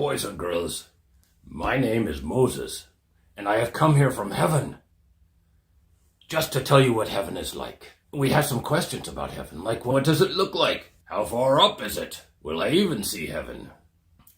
boys and girls. My name is Moses, and I have come here from heaven just to tell you what heaven is like. We have some questions about heaven, like what does it look like? How far up is it? Will I even see heaven?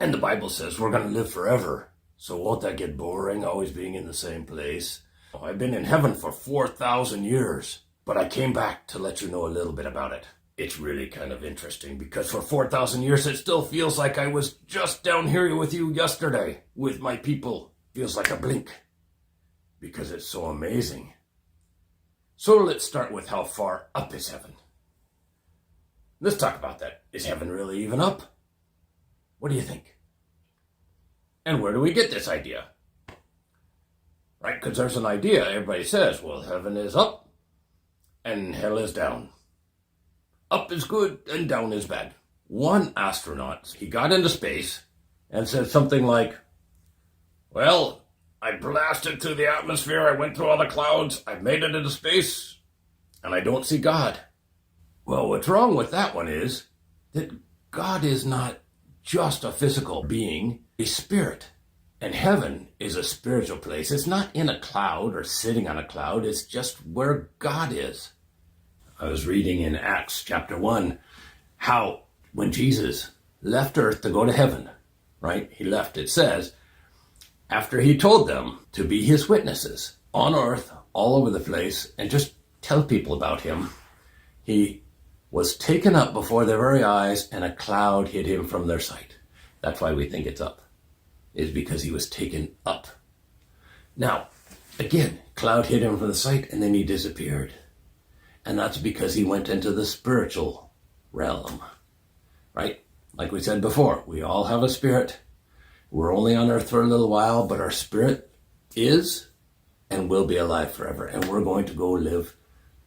And the Bible says we're going to live forever. So won't that get boring, always being in the same place? I've been in heaven for 4,000 years, but I came back to let you know a little bit about it. It's really kind of interesting because for 4,000 years, it still feels like I was just down here with you yesterday, with my people. Feels like a blink because it's so amazing. So let's start with how far up is heaven. Let's talk about that. Is heaven really even up? What do you think? And where do we get this idea? Right, because there's an idea. Everybody says, well, heaven is up and hell is down. Up is good and down is bad. One astronaut, he got into space and said something like, well, I blasted through the atmosphere, I went through all the clouds, I made it into space, and I don't see God. Well, what's wrong with that one is that God is not just a physical being, a spirit. And heaven is a spiritual place. It's not in a cloud or sitting on a cloud, it's just where God is. I was reading in Acts chapter 1 how when Jesus left earth to go to heaven, right? He left, it says, after he told them to be his witnesses on earth, all over the place, and just tell people about him, he was taken up before their very eyes and a cloud hid him from their sight. That's why we think it's up, is because he was taken up. Now, again, cloud hid him from the sight and then he disappeared. And that's because he went into the spiritual realm, right? Like we said before, we all have a spirit. We're only on earth for a little while, but our spirit is and will be alive forever. And we're going to go live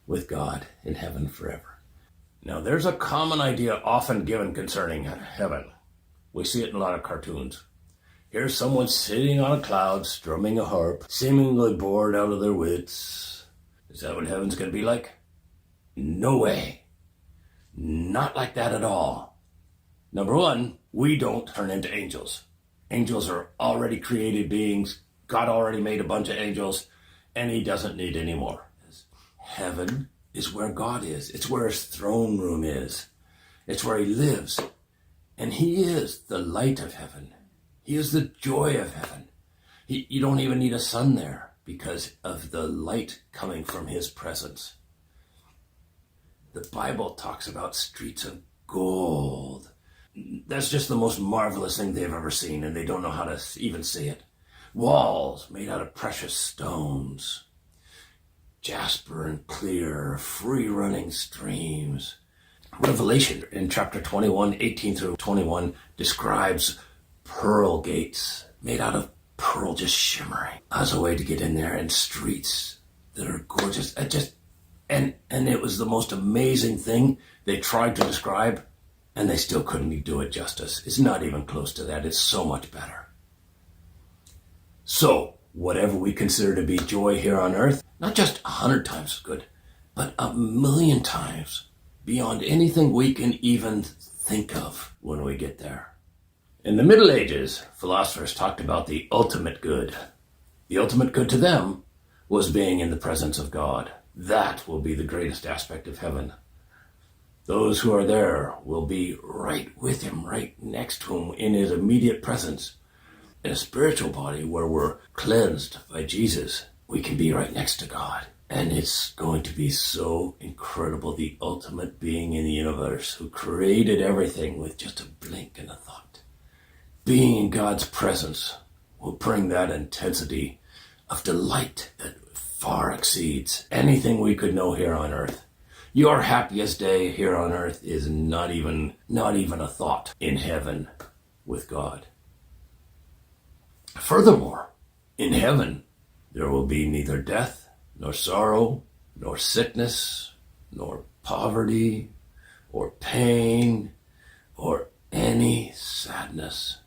with God in heaven forever. Now, there's a common idea often given concerning heaven. We see it in a lot of cartoons. Here's someone sitting on a cloud, strumming a harp, seemingly bored out of their wits. Is that what heaven's going to be like? No way. Not like that at all. Number one, we don't turn into angels. Angels are already created beings. God already made a bunch of angels, and he doesn't need any more. Heaven is where God is. It's where his throne room is. It's where he lives. And he is the light of heaven. He is the joy of heaven. You don't even need a sun there because of the light coming from his presence. The Bible talks about streets of gold. That's just the most marvelous thing they've ever seen, and they don't know how to even say it. Walls made out of precious stones. Jasper and clear, free-running streams. Revelation in chapter 21, 18 through 21, describes pearl gates made out of pearl just shimmering as a way to get in there, and streets that are gorgeous. And it was the most amazing thing they tried to describe, and they still couldn't do it justice. It's not even close to that. It's so much better. So, whatever we consider to be joy here on earth, not just 100 times as good, but 1,000,000 times beyond anything we can even think of when we get there. In the Middle Ages, philosophers talked about the ultimate good. The ultimate good to them was being in the presence of God. That will be the greatest aspect of heaven. Those who are there will be right with him, right next to him, in his immediate presence. In a spiritual body where we're cleansed by Jesus, we can be right next to God. And it's going to be so incredible, the ultimate being in the universe who created everything with just a blink and a thought. Being in God's presence will bring that intensity of delight that far exceeds anything we could know here on earth. Your happiest day here on earth is not even a thought in heaven with God. Furthermore, in heaven, there will be neither death, nor sorrow, nor sickness, nor poverty, or pain, or any sadness.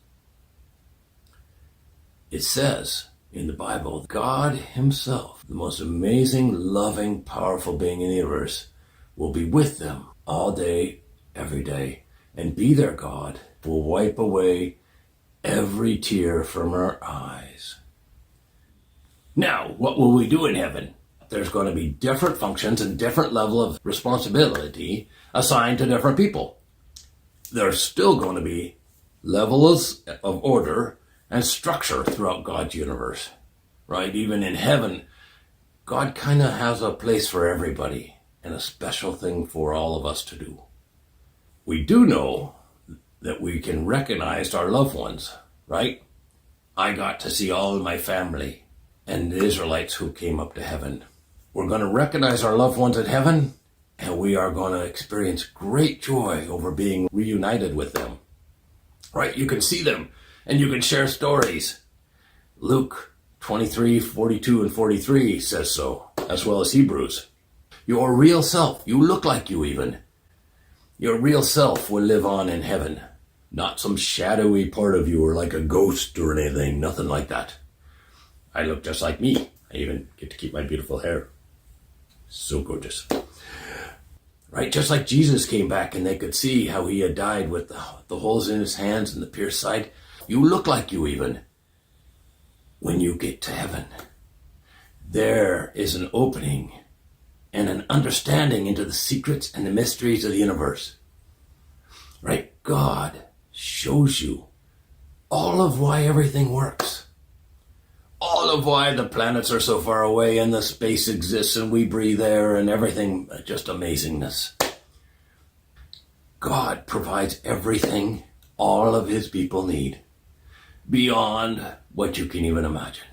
It says in the Bible, God himself, the most amazing, loving, powerful being in the universe, will be with them all day, every day, and be their God, will wipe away every tear from our eyes. Now, what will we do in heaven? There's going to be different functions and different level of responsibility assigned to different people. There's still going to be levels of order and structure throughout God's universe, right? Even in heaven, God kind of has a place for everybody and a special thing for all of us to do. We do know that we can recognize our loved ones, right? I got to see all of my family and the Israelites who came up to heaven. We're going to recognize our loved ones in heaven, and we are going to experience great joy over being reunited with them, right? You can see them and you can share stories. Luke 23, 42 and 43 says so, as well as Hebrews. Your real self, you look like you even. Your real self will live on in heaven. Not some shadowy part of you or like a ghost or anything, nothing like that. I look just like me. I even get to keep my beautiful hair. So gorgeous. Right, just like Jesus came back and they could see how he had died with the holes in his hands and the pierced side. You look like you even when you get to heaven. There is an opening and an understanding into the secrets and the mysteries of the universe. Right? God shows you all of why everything works. All of why the planets are so far away and the space exists and we breathe air and everything, just amazingness. God provides everything all of his people need, beyond what you can even imagine.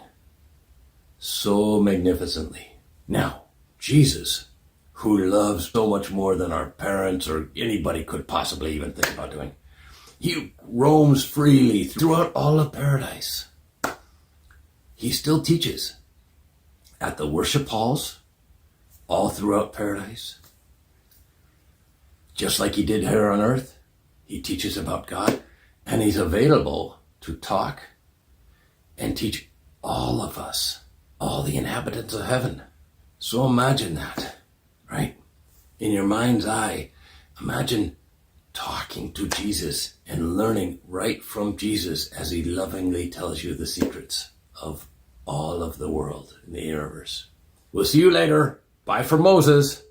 So magnificently. Now, Jesus, who loves so much more than our parents or anybody could possibly even think about doing, he roams freely throughout all of paradise. He still teaches at the worship halls all throughout paradise. Just like he did here on earth, he teaches about God, and he's available to talk and teach all of us, all the inhabitants of heaven. So imagine that, right? In your mind's eye, imagine talking to Jesus and learning right from Jesus as he lovingly tells you the secrets of all of the world in the universe. We'll see you later. Bye for Moses.